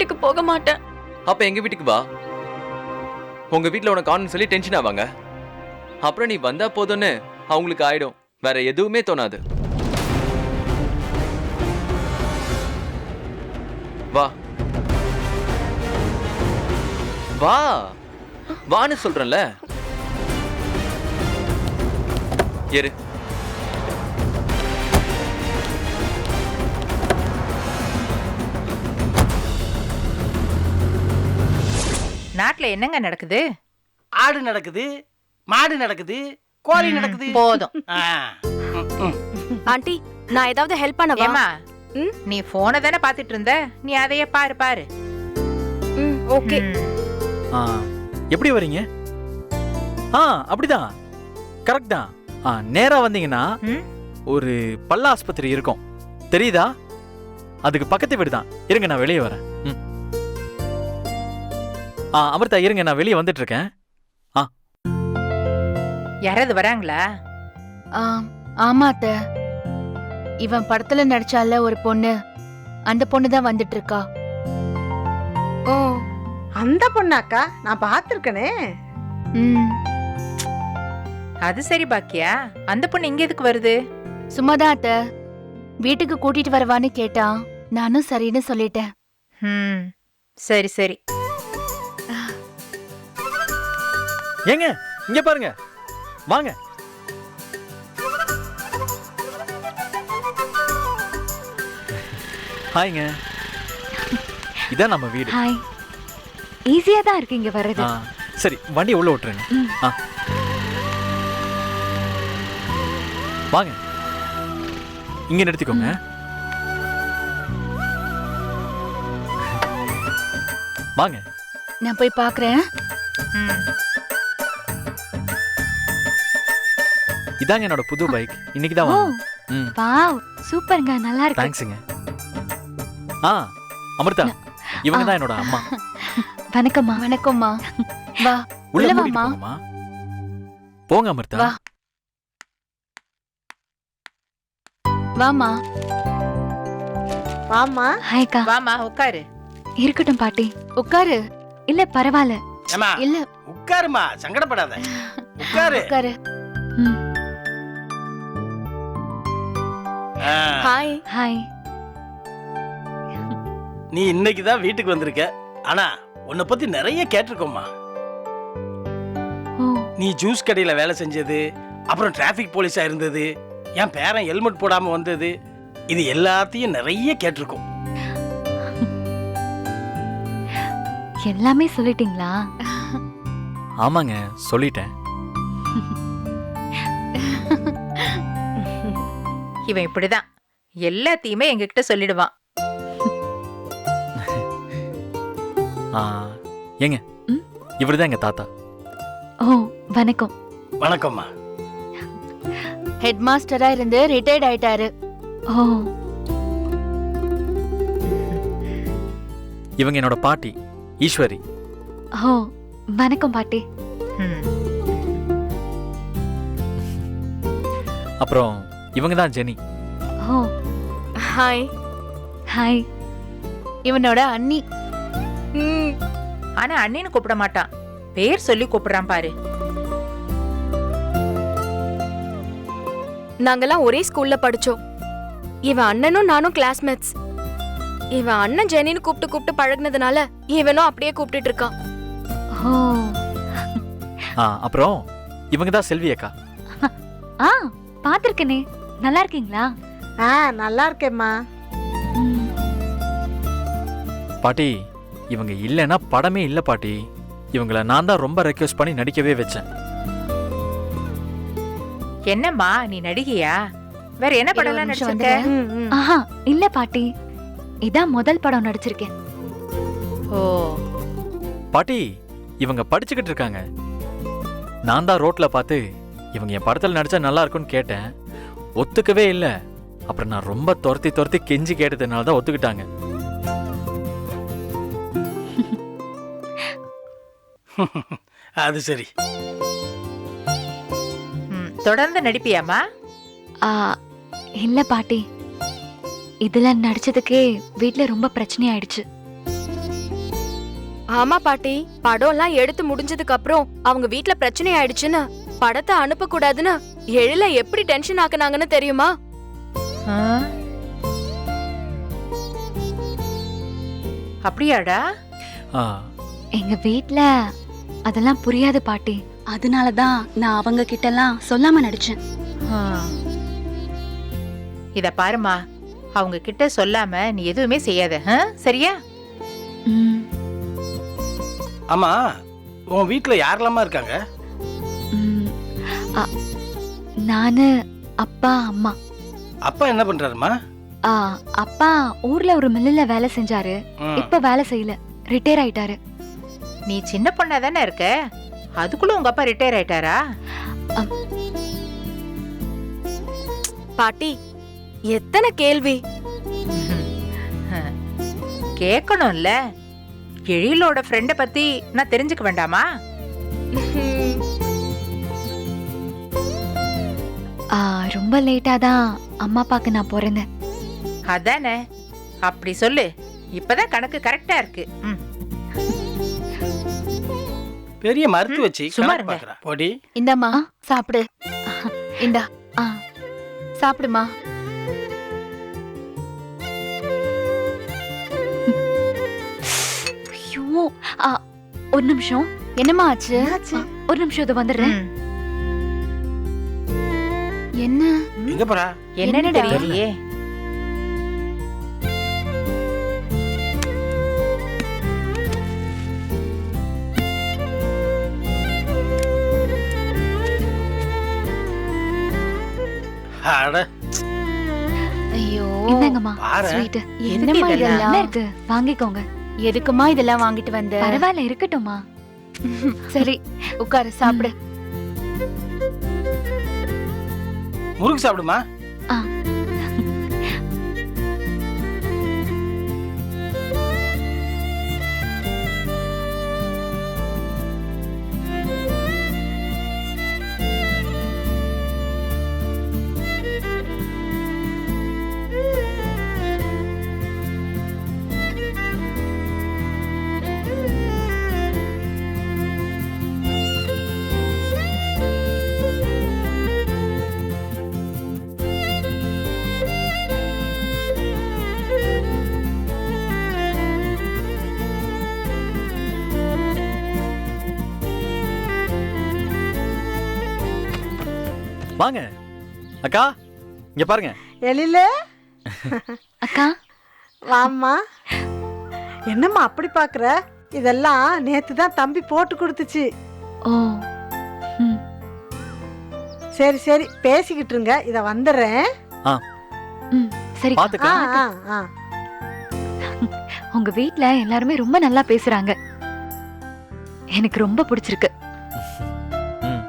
வீட்டுக்கு போக மாட்டேன். அப்ப எங்க வீட்டுக்கு வா. உங்க வீட்டுல உனக்கு காணும் சொல்லி டென்ஷன் ஆவாங்க. அப்புறம் நீ வந்தா போதும்னு அவங்களுக்கு ஆயிடும். வேற எதுவுமே தோணாது. வா வா வான்னு சொல்றேன்ல. ஏறு. நாட்டுல என்னங்க நடக்குது? ஆடு நடக்குது, மாடு நடக்குது, கோழி நடக்குது. போதும். ஆண்டி, நான் ஏதாவது ஹெல்ப் பண்ணவா? ஏமா, நீ போனை தானே பாத்துட்டு இருந்த, நீ அதையே பாரு பாரு. ஓகே. எப்படி வரீங்க? அப்படிதான், கரெக்ட் தான். நேரா வந்தீங்கன்னா ஒரு பல்ல ஆஸ்பத்திரி இருக்கும், தெரியுதா? அதுக்கு பக்கத்து வீடு தான். இருங்க, நான் வெளியே வரேன். அமிர்தா இருங்க, நான் வெளியே வந்துட்டு இருக்கேன். யாராவது வராங்களா? ஆமா அத்தை, இவன் படத்துல நடிச்சால ஒரு பொண்ணு, அந்த பொண்ணு தான் வந்துட்டு இருக்கா. ஓ, அந்த பொண்ணாக்கா? நான் பாத்திருக்கனே. அது சரி பாக்கியா, அந்த பொண்ணு இங்க எதுக்கு வருது? சும்மாதான் அத்தை, வீட்டுக்கு கூட்டிட்டு வரவான்னு கேட்டா, நானும் சரின்னு சொல்லிட்டேன். சரி சரி. ஏங்க இங்க பாருங்க, வாங்க. ஹாய்ங்க, இதான் நம்ம வீடு. ஹாய். ஈஸியா தான் இருக்கு இங்க வர்றது. சரி, வண்டி உள்ள விட்டுருங்க. வாங்க, இங்க நிறுத்திக்கோங்க. வாங்க, நான் போய் பாக்குறேன். இதாங்க என்னோட புது பைக், இன்னைக்கு தான் வாங்கினேன். வாவ், சூப்பர்ங்க, நல்லா இருக்கு. தேங்க்ஸ்ங்க. அமிர்தா, இவங்க தான் என்னோட அம்மா. வணக்கம்மா. வணக்கம்மா. வா, உள்ள உள்ள கூட்டிட்டு வாமா. போங்கம்மா. போங்க அமிர்தா. வா. வாமா. வாமா. ஹாய்க்கா. வாமா, உட்காரு. இருக்கட்டும் பாட்டி. உட்காரு. இல்ல பரவாயில்ல. ஏமா, இல்ல, உட்காருமா, சங்கடப்படாத. உட்காரு. உட்காரு. ஹாய். ஹாய். நீ இன்னைக்கு தான் வீட்டுக்கு வந்திருக்க. ஆனா உன்னை பத்தி நிறைய கேட்டிருக்கோம்மா. நீ ஜூஸ் கடையில வேலை செஞ்சது, அப்புறம் டிராபிக் போலீஸா இருந்தது, என் பேரன் ஹெல்மெட் போடாம வந்தது, இது எல்லாத்தையும் நிறைய கேட்டிருக்கோம். எல்லாமே சொல்லிட்டீங்களா? ஆமாங்க, சொல்லிட்டேன். இவன் இப்படிதான் எல்லாத்தையுமே எங்ககிட்ட சொல்லிடுவான். ஏங்க, இவருதான் எங்க தாத்தா. ஓ, வணக்கம். வணக்கம்மா. ஹெட் மாஸ்டரா இருந்து ரிட்டையர்ட் ஆயிட்டாரு. ஓ, இவங்க என்னோட பாட்டி ஈஸ்வரி. ஓ, வணக்கம் பாட்டி. அப்புறம் இவங்க தான் ஜெனி. ஓ, ஹாய். ஹாய். இவனோட அண்ணி. ஆனா அண்ணின்னு கூப்பிட மாட்டான், பேர் சொல்லி கூப்பிடுறான் பாரு. நாங்கெல்லாம் ஒரே ஸ்கூல்ல படிச்சோம். இவன் அண்ணனும் நானும் கிளாஸ்மேட்ஸ். இவன் அண்ணன் ஜெனின்னு கூப்பிட்டு கூப்பிட்டு பழகுனதுனால இவனும் அப்படியே கூப்பிட்டுட்டு இருக்கான். அப்புறம் இவங்க தான் செல்வி அக்கா. பாத்திருக்கனே. நல்லா இருக்கீங்களா? நல்லா இருக்கேம்மா. பாட்டி, இவங்க இல்லைன்னா படமே இல்ல பாட்டி. இவங்களை நான் தான் ரொம்ப ரெக்வெஸ்ட் பண்ணி நடிக்கவே வச்சேன். என்னம்மா, நீ நடிகையா? வேற என்ன படம்லாம் நடிச்சிருக்க? ஆஹா, இல்ல பாட்டி, இதான் முதல் படம் நடிச்சிருக்கேன். ஓ பாட்டி, இவங்க படிச்சுக்கிட்டு இருக்காங்க. நான் தான் ரோட்ல பார்த்து இவங்க என் படத்துல நடிச்சா நல்லா இருக்கும்னு கேட்டேன். ஒத்துக்கவே இல்ல. அப்புறம் நான் ரொம்ப துரத்தி துரத்தி கெஞ்சி கேட்டதுனால தான் ஒத்துக்கிட்டாங்க. அது சரி. தொடர்ந்து நடிப்பியாமா? இல்ல பாட்டி, இதுல நடிச்சதுக்கே வீட்ல ரொம்ப பிரச்சனை ஆயிடுச்சு. ஆமா பாட்டி, படம்லாம் எடுத்து முடிஞ்சதுக்கு அப்புறம் அவங்க வீட்ல பிரச்சனை ஆயிடுச்சுன்னு படத்தை அனுப்ப கூடாதுன்னு எழில எப்படி டென்ஷன் ஆக்குனாங்கன்னு தெரியுமா? ஆ? அப்படியாடா? ஆ, எங்க வீட்ல அதெல்லாம் புரியாது பாட்டி. அதனாலதான் நான் அவங்க கிட்டலாம் சொல்லாம நடிச்சேன். ஆ. இத பாருமா, அவங்க கிட்ட சொல்லாம நீ எதுவுமே செய்யாத, சரியா? ம், ஆமா, உன் வீட்டுல யாரெல்லாமா இருக்காங்க? ம். அ, நானு, அப்பா, அம்மா. அப்பா என்ன பண்றாருமா? ஆ, அப்பா ஊர்ல ஒரு மில்லுல வேலை செஞ்சாரு. ம். இப்ப வேலை செய்யல, ரிட்டையர் ஆயிட்டாரு. நீ சின்ன பொண்ணா தானே இருக்க, அதுக்குள்ள உங்க அப்பா ரிட்டையர் ஆயிட்டாரா? பாட்டி, எத்தனை கேள்வி! கேட்கணும்ல, எழிலோட ஃப்ரெண்ட பத்தி நான் தெரிஞ்சுக்க வேண்டாமா? ஆ, ரொம்ப லேட்டா தான் அம்மா அப்பாக்கு நான் பிறந்தேன். அதானே, அப்படி சொல்லு. இப்பதான் கணக்கு கரெக்டா இருக்கு. பெரிய மறுத்து வச்சு சும்மா கணக்கு இருங்க. பார்க்கறா. போடி. இந்தாம்மா சாப்பிடு. இந்தா ஆ, சாப்பிடுமா. ஐயோ, ஆ, ஒரு நிமிஷம். என்னம்மா ஆச்சு? என்னாச்சு? ஒரு நிமிஷம், இது வந்துடுறேன். ம். என்ன? எங்க போறா? என்னன்னு என்னடா? தெரியலையே. அட, ஐயோ, இந்தாங்கம்மா, பாரு. ஸ்வீட். என்னம்மா இதெல்லாம்? இதெல்லாம்? என்ன இருக்கு, வாங்கிக்கோங்க. எதுக்குமா இதெல்லாம் வாங்கிட்டு வந்த? பரவாயில்ல, இருக்கட்டும்மா. சரி, உட்காரு சாப்பிடு. முறுக்கு சாப்பிடுமா? ஆ. வாங்க அக்கா, இங்க பாருங்க. எழில, அக்கா, வாம்மா. என்னம்மா அப்படி பாக்குற? இதெல்லாம் நேத்து தான் தம்பி போட்டு கொடுத்துச்சு. ஓ, ம், சரி சரி, பேசிக்கிட்டு இருங்க, இத வந்துடுறேன். ம், சரி. பாத்துக்கா. ஆ, ஆ, ஆ. உங்க வீட்ல எல்லாருமே ரொம்ப நல்லா பேசுறாங்க. எனக்கு ரொம்ப பிடிச்சிருக்கு. ம்.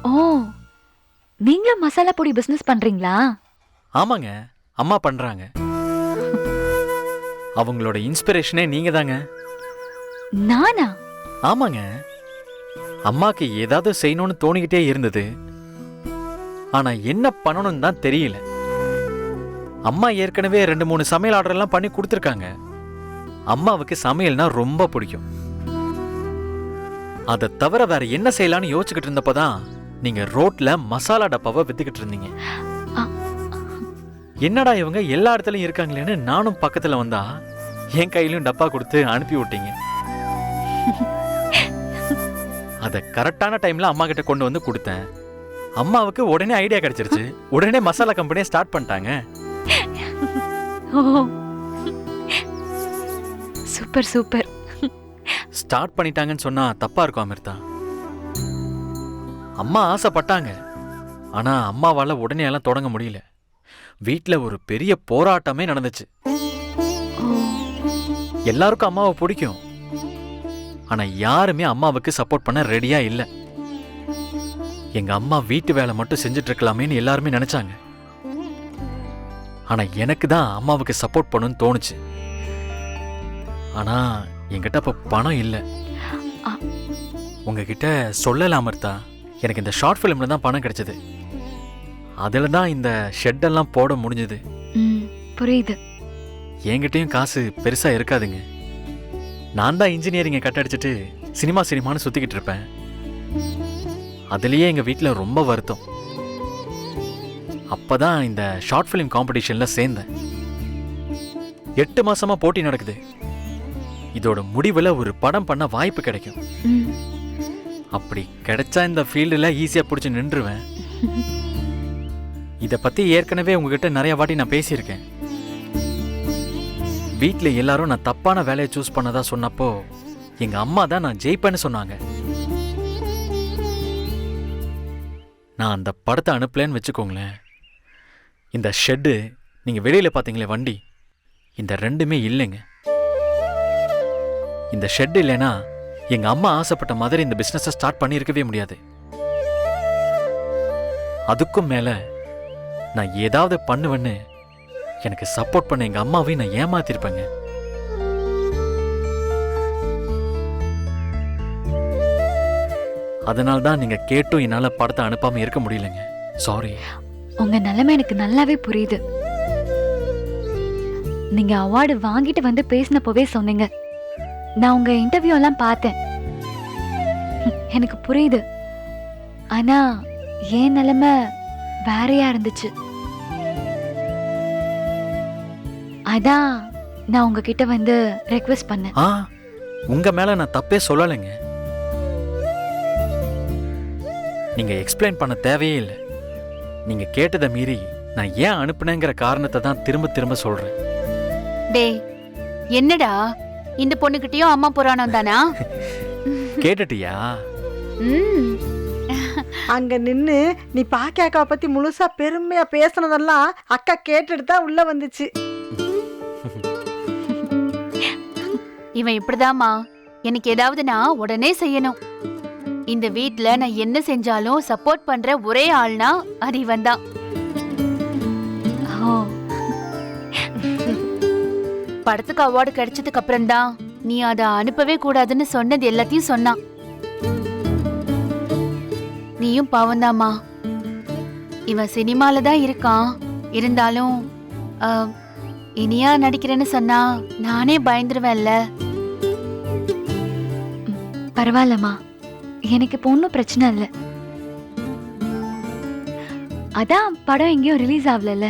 ஓ, நீங்களும் மசாலா பொடி பிசினஸ் பண்றீங்களா? ஆமாங்க, அம்மா பண்றாங்க. அவங்களோட இன்ஸ்பிரேஷனே நீங்க தாங்க. நானா? ஆமாங்க, அம்மாக்கு ஏதாவது செய்யணும்னு தோணிக்கிட்டே இருந்தது. ஆனா என்ன பண்ணணும்னு தான் தெரியல. அம்மா ஏற்கனவே 2-3 சமையல் ஆர்டர் எல்லாம் பண்ணி கொடுத்துருக்காங்க. அம்மாவுக்கு சமையல்னா ரொம்ப பிடிக்கும். அதை தவிர வேற என்ன செய்யலாம்னு யோசிச்சுக்கிட்டு இருந்தப்பதான் நீங்க ரோட்ல மசாலா டப்பாவை வித்துக்கிட்டு இருந்தீங்க. என்னடா இவங்க எல்லா இடத்துலயும் இருக்காங்களேன்னு நானும் பக்கத்துல வந்தா என் கையிலும் டப்பா கொடுத்து அனுப்பி விட்டீங்க. அத கரெக்டான டைம்ல அம்மா கிட்ட கொண்டு வந்து கொடுத்தேன். அம்மாவுக்கு உடனே ஐடியா கிடைச்சிருச்சு. உடனே மசாலா கம்பெனியை ஸ்டார்ட் பண்ணிட்டாங்க. ஓ, சூப்பர் சூப்பர். ஸ்டார்ட் பண்ணிட்டாங்கன்னு சொன்னா தப்பா இருக்கும் அமிர்தா. அம்மா ஆசைப்பட்டாங்க. ஆனா அம்மாவால உடனே எல்லாம் தொடங்க முடியல. வீட்ல ஒரு பெரிய போராட்டமே நடந்துச்சு. எல்லாருக்கும் அம்மாவை பிடிக்கும். ஆனா யாருமே அம்மாவுக்கு சப்போர்ட் பண்ண ரெடியா இல்ல. எங்க அம்மா வீட்டு வேலை மட்டும் செஞ்சுட்டு இருக்கலாமேன்னு எல்லாருமே நினைச்சாங்க. ஆனா எனக்கு தான் அம்மாவுக்கு சப்போர்ட் பண்ணணும்னு தோணுச்சு. ஆனா என்கிட்ட அப்போ பணம் இல்லை. ஆ. உங்ககிட்ட சொல்லலாம் அமிர்தா, எனக்கு இந்த ஷார்ட் ஃபிலிமில் தான் பணம் கிடைச்சது. அதில் தான் இந்த ஷெட்டெல்லாம் போட முடிஞ்சது. புரியுது. என்கிட்டயும் காசு பெருசாக இருக்காதுங்க. நான் தான் இன்ஜினியரிங்கை கட்டடிச்சிட்டு சினிமான்னு சுற்றிக்கிட்டு இருப்பேன். அதுலேயே எங்கள் வீட்டில் ரொம்ப வருத்தம். அப்போ தான் இந்த ஷார்ட் ஃபிலிம் காம்படிஷனில் சேர்ந்தேன். 8 மாசமா போட்டி நடக்குது. இதோட முடிவில் ஒரு படம் பண்ண வாய்ப்பு கிடைக்கும். அப்படி கிடைச்சா இந்த ஃபீல்டில் ஈஸியாக பிடிச்சி நின்றுவேன். இதை பற்றி ஏற்கனவே உங்ககிட்ட நிறைய வாட்டி நான் பேசியிருக்கேன். வீட்டில் எல்லாரும் நான் தப்பான வேலையை சூஸ் பண்ணதா சொன்னப்போ எங்கள் அம்மா தான் நான் ஜெயிப்பேன்னு சொன்னாங்க. நான் அந்த படத்தை அனுப்பலன்னு வச்சுக்கோங்களேன், இந்த ஷெட்டு, நீங்கள் வெளியில் பார்த்தீங்களே வண்டி, இந்த ரெண்டுமே இல்லைங்க. இந்த ஷெட் இல்லைன்னா எங்கள் அம்மா ஆசைப்பட்ட மாதிரி இந்த பிஸ்னஸை ஸ்டார்ட் பண்ணியிருக்கவே முடியாது. அதுக்கும் மேலே நான் ஏதாவது பண்ணுவேன்னு எனக்கு சப்போர்ட் பண்ண எங்கள் அம்மாவையும் நான் ஏமாத்திருப்பேங்க. அதனால தான் நீங்கள் கேட்டும் என்னால் படத்தை அனுப்பாமல் இருக்க முடியலைங்க. சாரி. உங்க நிலைமை எனக்கு நல்லாவே புரியுது. நீங்க அவார்டு வாங்கிட்டு வந்து பேசினப்போவே சொன்னீங்க, நான் உங்க இன்டர்வியூ எல்லாம் பார்த்தேன், எனக்கு புரியுது. ஆனா என் நிலைமை வேறையா இருந்துச்சு. அதான் நான் உங்ககிட்ட வந்து ரெக்வெஸ்ட் பண்ணேன். உங்க மேல நான் தப்பே சொல்லலைங்க. நீங்க எக்ஸ்பிளைன் பண்ண தேவையே இல்லை. நீங்க கேட்டதை மீறி நான் ஏன் அனுப்புனேங்கிற காரணத்தை தான் திரும்ப திரும்ப சொல்றேன். டேய், என்னடா இந்த பொண்ணுகிட்டயும் அம்மா புராணம் தானா? கேட்டுட்டியா? அங்க நின்னு நீ பாக்கியாக்காவை பத்தி முழுசா பெருமையா பேசுனதெல்லாம் அக்கா கேட்டுட்டு தான் உள்ள வந்துச்சு. இவன் இப்படிதாம்மா, எனக்கு ஏதாவதுனா உடனே செய்யணும். இந்த வீட்ல நான் என்ன செஞ்சாலும் சப்போர்ட் பண்ற ஒரே ஆள்னா அது இவன் தான். படத்துக்கு அவார்டு கிடைச்சதுக்கு அப்புறம் தான் நீ அதை அனுப்பவே கூடாதுன்னு சொன்னது எல்லாத்தையும் சொன்னான். நீயும் பாவந்தாமா. இவன் சினிமால தான் இருக்கான், இருந்தாலும் இனியா நடிக்கிறேன்னு சொன்னா நானே பயந்துருவேன்ல. பரவாயில்லம்மா, எனக்கு இப்போ ஒன்றும் பிரச்சனை இல்லை. அதான் படம் எங்கேயும் ரிலீஸ் ஆகல.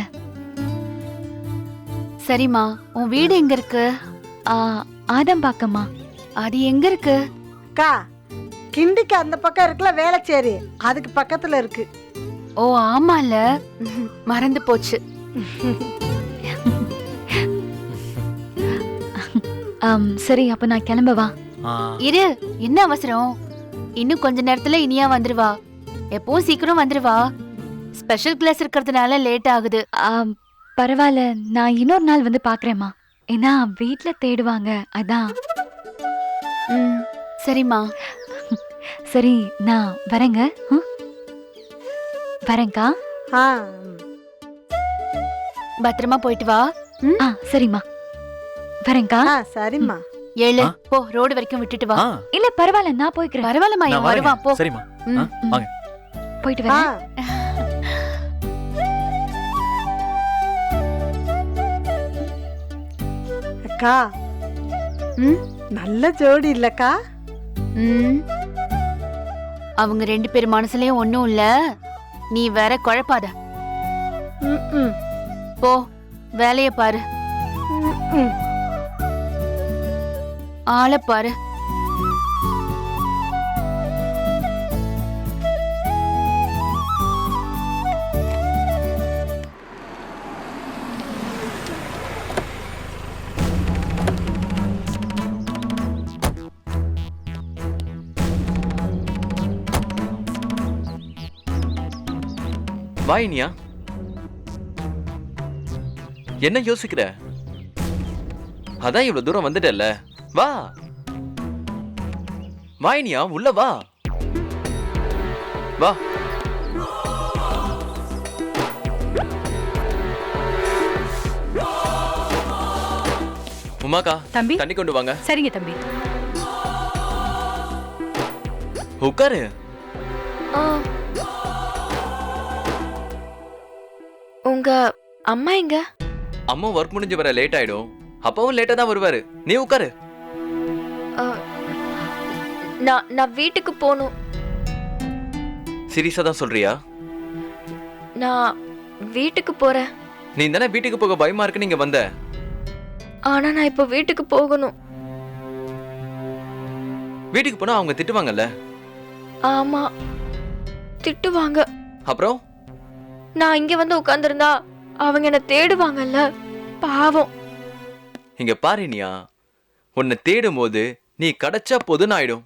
சரிம்மா, உன் வீடு எங்க இருக்கு? ஆதம் பாக்கம்மா. அது எங்க இருக்கு? அக்கா, கிண்டிக்கு அந்த பக்கம் இருக்குல்ல வேளச்சேரி, அதுக்கு பக்கத்துல இருக்கு. ஓ ஆமால, மறந்து போச்சு. சரி, அப்ப நான் கிளம்பவா? இரு, என்ன அவசரம்? இன்னும் கொஞ்ச நேரத்துல இனியா வந்துருவா. எப்பவும் சீக்கிரம் வந்துருவா. ஸ்பெஷல் கிளாஸ் இருக்கிறதுனால லேட் ஆகுது. பரவாயில்ல, நான் இன்னொரு நாள் வந்து பாக்குறேம்மா. ஏன்னா வீட்ல தேடுவாங்க, அதான். சரிம்மா. சரி, நான் வரேங்க. வரேங்க்கா. பத்திரமா போயிட்டு வா. சரிம்மா, வரேங்க்கா. சரிம்மா. ஏழு போ, ரோடு வரைக்கும் விட்டுட்டு வா. இல்ல பரவாயில்ல, நான் போய்க்கிறேன். பரவாயில்லம்மா, இவன் வருவான், போ. சரிம்மா, வாங்க. போயிட்டு வரேன். அக்கா, நல்ல ஜோடி இல்லக்கா? அவங்க 2 பேர் மனசுலயும் ஒண்ணும் இல்ல, நீ வேற குழப்பாத. போ, வேலைய பாரு. ஆளை பாரு. வா இனியா. என்ன யோசிக்கிற? அதான் இவ்வளவு தூரம் வந்துட்டல்ல, வா. வா இனியா, உள்ள வா. வா. உமாக்கா தம்பி தண்ணி கொண்டு வாங்க. சரிங்க தம்பி. உட்காரு. ஆ. உங்க அம்மா எங்க? அம்மா ஒர்க் முடிஞ்சு வர லேட் ஆயிடும். அப்பாவும் லேட்டா தான் வருவாரு. நீ உட்காரு. ஆ, நான் வீட்டுக்கு போகணும். சீரியஸா தான் சொல்றியா? நான் வீட்டுக்கு போறேன். நீ தானே வீட்டுக்கு போக பயமா இருக்கு நீங்க வந்த. ஆனா நான் இப்போ வீட்டுக்கு போகணும். வீட்டுக்கு போனா அவங்க திட்டுவாங்கல்ல. ஆமா, திட்டுவாங்க. அப்புறம் நான் இங்க வந்து உட்கார்ந்திருந்தா அவங்க என்ன தேடுவாங்கல்ல, பாவம். இங்க பாருனியா, உன்னை தேடும் போது நீ கிடைச்சா போதுன்னு ஆயிடும்.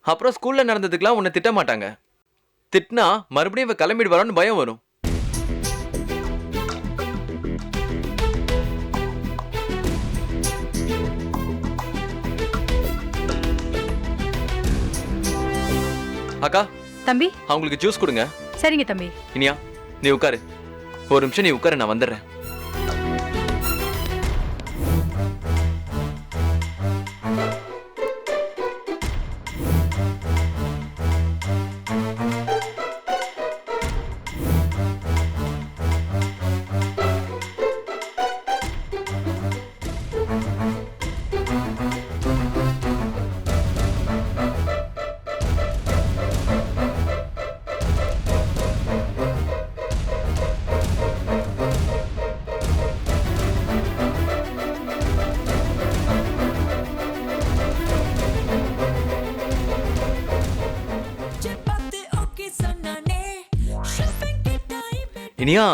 அப்புறம் ஸ்கூல்ல நடந்ததுக்கெல்லாம் உன்னை திட்ட மாட்டாங்க. திட்டினா மறுபடியும் இவ கிளம்பிடு வரான்னு பயம் வரும். அக்கா தம்பி அவங்களுக்கு ஜூஸ் கொடுங்க. சரிங்க தம்பி. இனியா நீ உட்காரு. ஒரு நிமிஷம் நீ உட்காரு, நான் வந்துடுறேன். இனியா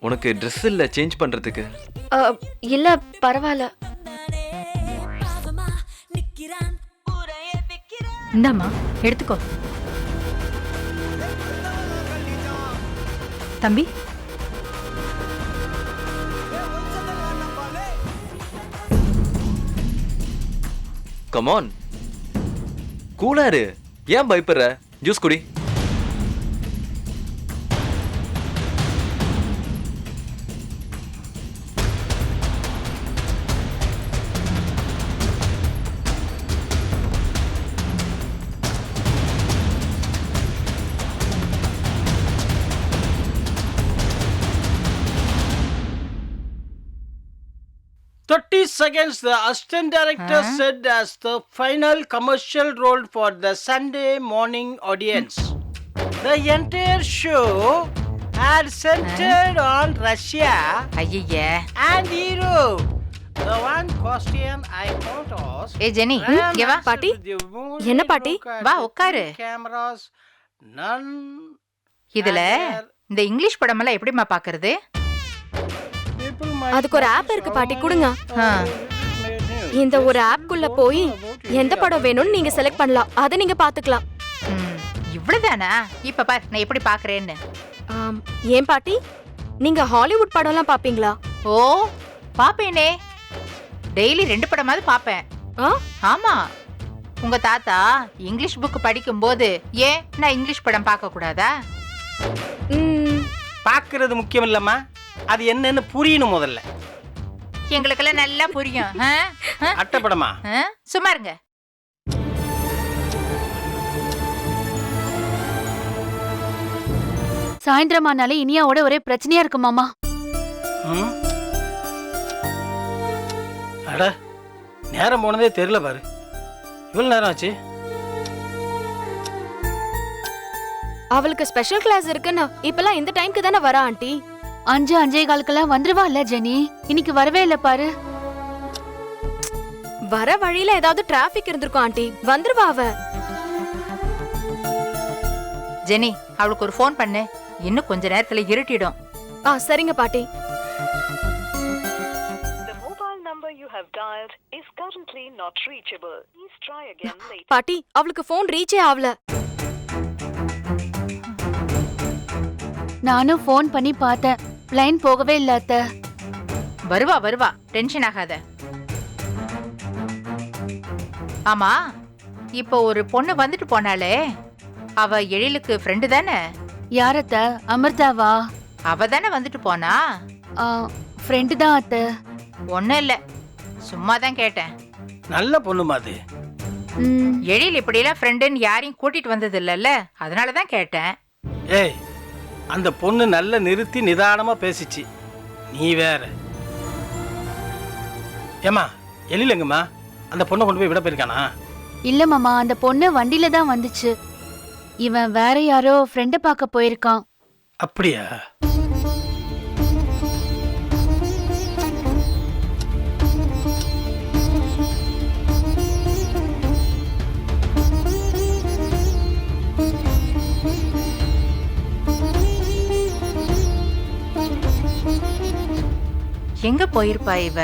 உனக்கு ட்ரெஸ் இல்ல சேஞ்ச் பண்றதுக்கு? இல்ல பரவாயில்ல. இந்தாம்மா எடுத்துக்கோ. தம்பி கம் ஆன், கூலா இரு. ஏன் பயப்படுற? ஜூஸ் குடி. Seconds, the assistant director said as the final commercial role for the Sunday morning audience. The entire show had centered on Russia ஐயே. and Europe. The one question I want to ask. A Jenny இங்க வா. பாட்டி என்ன பாட்டி? வா உட்காரு. Cameras, none. இதுல இந்த இங்கிலீஷ் படம் எல்லாம் எப்படிமா பாக்குறது? அதுக்கு ஒரு ஆப் இருக்கு பாட்டி, கொடுங்க. இந்த ஒரு ஆப்க்குள்ள போய் எந்த படம் வேணும்னு நீங்க செலக்ட் பண்ணலாம். அதை நீங்க பாத்துக்கலாம். இவ்வளவுதானா? இப்ப பாரு நான் எப்படி பாக்குறேன்னு. ஏன் பாட்டி, நீங்க ஹாலிவுட் படம்லாம் பாப்பீங்களா? ஓ பாப்பேனே, டெய்லி 2 படமாவது பாப்பேன். ஆமா, உங்க தாத்தா இங்கிலீஷ் புக் படிக்கும் போது ஏன் நான் இங்கிலீஷ் படம் பார்க்க கூடாதா? பாக்குறது முக்கியம் இல்லம்மா, அது என்னன்னு புரியணும் முதல்ல. எங்களுக்கெல்லாம் நல்லா புரியும். அட்டப்படமா? சும்மா இருங்க. சாயந்திரமானாலே இனியாவோட ஒரே பிரச்சனையா இருக்கு மாமா. அட நேரம் போனதே தெரியல பாரு. இவ்வளவு நேரம் ஆச்சு. அவளுக்கு ஸ்பெஷல் கிளாஸ் இருக்குன்னு இப்பெல்லாம் இந்த டைம்க்கு தானே வரா ஆண்டி. 5:45 வந்துருவா இல்ல ஜெனி? இன்னைக்கு வரவே இல்ல பாரு. வர வழியில ஏதாவது டிராபிக் இருந்திருக்கும் ஆண்டி, வந்துருவா அவ. ஜெனி அவளுக்கு ஒரு ஃபோன் பண்ணு, இன்னும் கொஞ்ச நேரத்துல இருட்டிடும். சரிங்க பாட்டி. பாட்டி அவளுக்கு ஃபோன் ரீச்சே ஆகல. நானும் ஃபோன் பண்ணி பார்த்தேன், லைன் போகவே இல்ல அத்தை. வருவா வருவா, டென்ஷன் ஆகாத. ஆமா, இப்போ ஒரு பொண்ணு வந்துட்டு போனாலே, அவ எழிலுக்கு ஃப்ரெண்டு தானே? யார் அத்தை? அமிர்தாவா? அவ தானே வந்துட்டு போனா. ஃப்ரெண்டு தான் அத்தை. ஒன்னும் இல்ல, சும்மா தான் கேட்டேன். நல்ல பொண்ணுமா அது. ம், எழில் இப்படியெல்லாம் ஃப்ரெண்டுன்னு யாரையும் கூட்டிட்டு வந்தது இல்லைல்ல, அதனால தான் கேட்டேன். ஏய், அந்த பொண்ணு நல்ல நிறுத்தி நிதானமா பேசிச்சு. நீ வேற. ஏமா எழிலங்கம்மா அந்த பொண்ணை கொண்டு போய் விட போயிருக்கானா? இல்ல மாமா, அந்த பொண்ணு வண்டியில தான் வந்துச்சு. இவன் வேற யாரோ ஃப்ரெண்ட பார்க்க போயிருக்கான். அப்படியா? எங்க போயிருப்பா இவ?